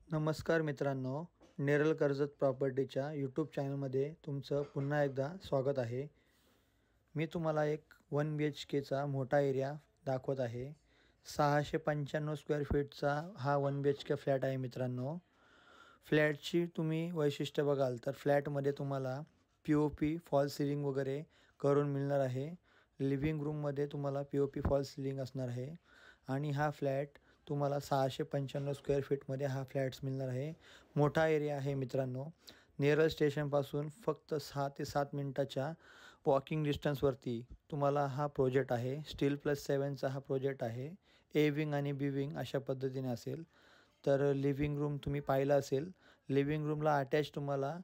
नमस्कार मित्रांनो, नेरल कर्जत प्रॉपर्टीच्या यूट्यूब चॅनलमध्ये तुमचं पुन्हा एकदा स्वागत आहे। मी तुम्हाला एक 1 BHKचा मोठा एरिया दाखवत आहे। 695 स्क्वेअर फीटचा हा 1 BHK फ्लॅट आहे मित्रांनो। फ्लॅटची तुम्ही वैशिष्ट्य बघाल तर फ्लॅटमध्ये तुम्हाला POP फॉल सिलिंग वगैरे करून मिळणार आहे। लिव्हिंग रूममध्ये तुम्हाला POP फॉल सिलिंग असणार आहे आणि हा फ्लॅट तुम्हाला 695 स्क्वेअर फीटमध्ये हा फ्लॅट्स मिळणार आहे। मोठा एरिया आहे मित्रांनो। नेरळ स्टेशनपासून फक्त 6 ते 7 मिनिटाच्या वॉकिंग डिस्टन्सवरती तुम्हाला हा प्रोजेक्ट आहे। स्टील प्लस 7चा हा प्रोजेक्ट आहे। ए विंग आणि बी विंग अशा पद्धतीने असेल। तर लिव्हिंग रूम तुम्ही पाहिला असेल। लिव्हिंग रूमला अटॅच तुम्हाला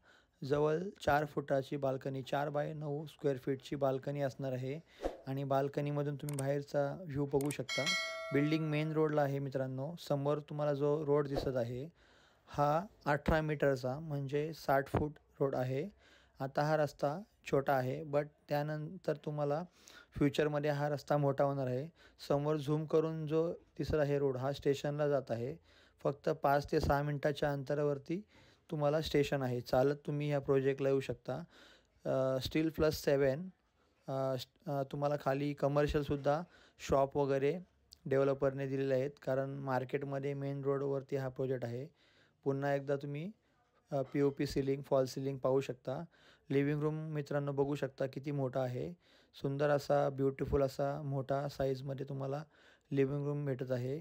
जवळ 4 फुटाची बाल्कनी 4 बाय 9 स्क्वेअर फीटची बाल्कनी असणार आहे आणि बाल्कनीमधून तुम्ही बाहेरचा व्ह्यू बघू शकता। बिल्डिंग मेन रोडला आहे मित्रांनो। समोर तुम्हाला जो रोड दिसत आहे हा 18 मीटरचा म्हणजे 60 फूट रोड आहे। आता हा रस्ता छोटा आहे बट त्यानंतर तुम्हाला फ्युचरमध्ये हा रस्ता मोठा होणार आहे। समोर झूम करून जो दिसत आहे रोड हा स्टेशनला जात आहे। फक्त 5 ते 6 मिनिटाच्या अंतरावरती तुम्हाला स्टेशन आहे। चालत तुम्ही या प्रोजेक्टला येऊ शकता। स्टील प्लस 7 तुम्हाला खाली कमर्शियलसुद्धा शॉप वगैरे डेव्हलपरने दिलेले आहेत कारण मार्केटमध्ये मेन रोडवरती हा प्रोजेक्ट आहे। पुन्हा एकदा तुम्ही POP सिलिंग फॉल सिलिंग पाहू शकता। लिव्हिंग रूम मित्रांनो बघू शकता किती मोठा आहे। सुंदर असा ब्युटिफुल असा मोठा साईजमध्ये तुम्हाला लिव्हिंग रूम भेटत आहे।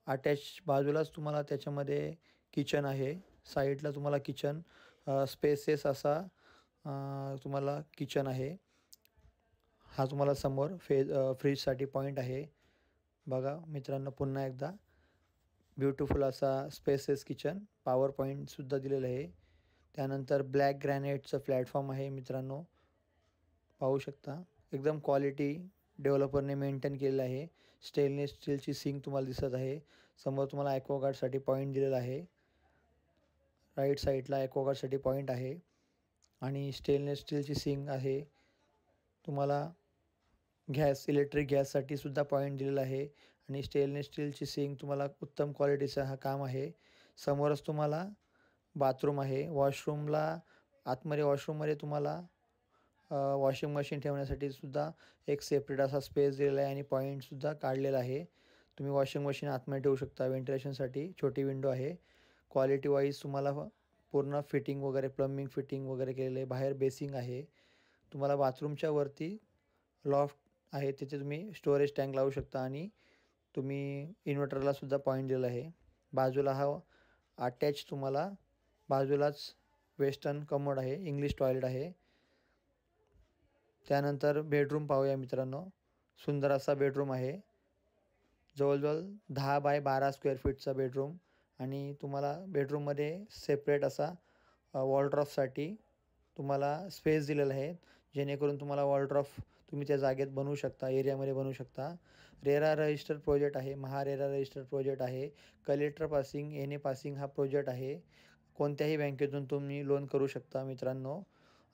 अटॅच बाजूलाच तुम्हाला त्याच्यामध्ये किचन आहे। साईडला तुम्हाला किचन स्पेसेस असा तुम्हाला किचन आहे। हा तुम्हाला समोर फ्रीजसाठी पॉईंट आहे। बघा मित्रांनो पुन्हा एकदा ब्युटिफुल असा स्पेसेस किचन पॉवर पॉईंटसुद्धा दिलेलं आहे। त्यानंतर ब्लॅक ग्रॅनाइटचं प्लॅटफॉर्म आहे मित्रांनो पाहू शकता। एकदम क्वालिटी डेव्हलपरने मेंटेन केलेलं आहे। स्टेनलेस स्टीलची सिंक तुम्हाला दिसत आहे। समोर तुम्हाला ॲक्वागार्डसाठी पॉईंट दिलेला आहे। राईट साईडला ॲक्वागार्डसाठी पॉईंट आहे आणि स्टेनलेस स्टीलची सिंक आहे। तुम्हाला इलेक्ट्रिक गॅससाठी सुद्धा पॉईंट दिलेला आहे आणि स्टेनलेस स्टीलची सिंक तुम्हाला उत्तम क्वालिटीचा हा काम आहे। समोरच तुम्हाला बाथरूम आहे। वॉशरूमला आतमध्ये वॉशरूममध्ये तुम्हाला वॉशिंग मशीन ठेवण्यासाठी सुद्धा एक सेपरेट असा स्पेस दिलेला आहे आणि पॉईंटसुद्धा काढलेला आहे। तुम्ही वॉशिंग मशीन आतमध्ये ठेवू शकता। व्हेंटिलेशनसाठी छोटी विंडो आहे। क्वालिटी वाईज तुम्हाला पूर्ण फिटिंग वगैरे प्लंबिंग फिटिंग वगैरे केलेलं आहे। बाहेर बेसिंग आहे। तुम्हाला बाथरूमच्या वरती लॉफ्ट आहे तिथे तुम्ही स्टोरेज टँक लावू शकता आणि तुम्ही इन्व्हर्टरला सुद्धा पॉईंट दिलेला आहे। बाजूला हा अटॅच तुम्हाला बाजूलाच वेस्टर्न कमोड आहे। इंग्लिश टॉयलेट आहे। त्यानंतर बेडरूम पाहूया मित्रांनो। सुंदर असा बेडरूम आहे। जवळजवळ 10 बाय 12 स्क्वेअर फीटचा बेडरूम आणि तुम्हाला बेडरूममध्ये सेपरेट असा वॉलड्रॉपसाठी तुम्हाला स्पेस दिलेला आहे जेणेकरून तुम्हाला वॉलड्रॉप तुम्ही त्या जागेत बनवू शकता एरियामध्ये बनवू शकता। रेरा रजिस्टर प्रोजेक्ट आहे। महारेरा रजिस्टर प्रोजेक्ट आहे। कलेक्टर पासिंग NA पासिंग हा प्रोजेक्ट आहे। कोणत्याही बँकेतून तुम्ही लोन करू शकता मित्रांनो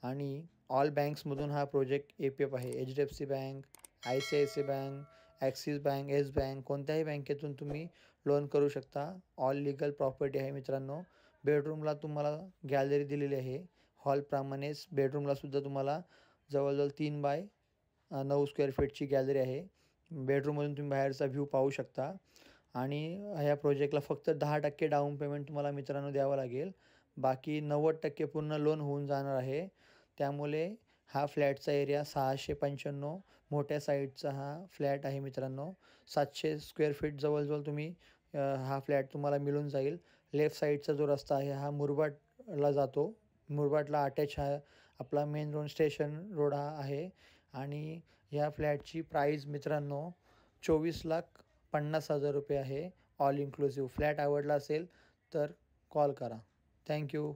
आणि ऑल बँक्समधून हा प्रोजेक्ट APF आहे। HDFC bank, ICICI bank, axis bank, yes bank कोणत्याही बँकेतून तुम्ही लोन करू शकता। ऑल लीगल प्रॉपर्टी आहे मित्रांनो। बेडरूमला तुम्हाला गॅलरी दिलेली आहे। हॉलप्रमाणेच बेडरूमलासुद्धा तुम्हाला जवळजवळ 3 बाय 9 स्क्वेअर फीटची गॅलरी आहे। बेडरूममधून तुम्ही बाहेरचा व्ह्यू पाहू शकता आणि ह्या प्रोजेक्टला फक्त 10% डाऊन पेमेंट तुम्हाला मित्रांनो द्यावं लागेल। बाकी 90% पूर्ण लोन होऊन जाणार आहे। त्यामुळे हा फ्लॅटचा एरिया 695 मोठ्या साईडचा हा फ्लॅट आहे मित्रांनो। 700 स्क्वेअर फीट जवळजवळ तुम्ही हा फ्लॅट तुम्हाला मिळून जाईल। लेफ्ट साईडचा जो रस्ता आहे हा मुरबाडला जातो। मुरबाडला अटॅच हा आपला मेन रोड स्टेशन रोड हा आहे आणि ह्या फ्लॅटची प्राईस मित्रांनो 24,50,000 रुपये आहे ऑल इन्क्लुसिव्ह। फ्लॅट आवडला असेल तर कॉल करा। थँक्यू।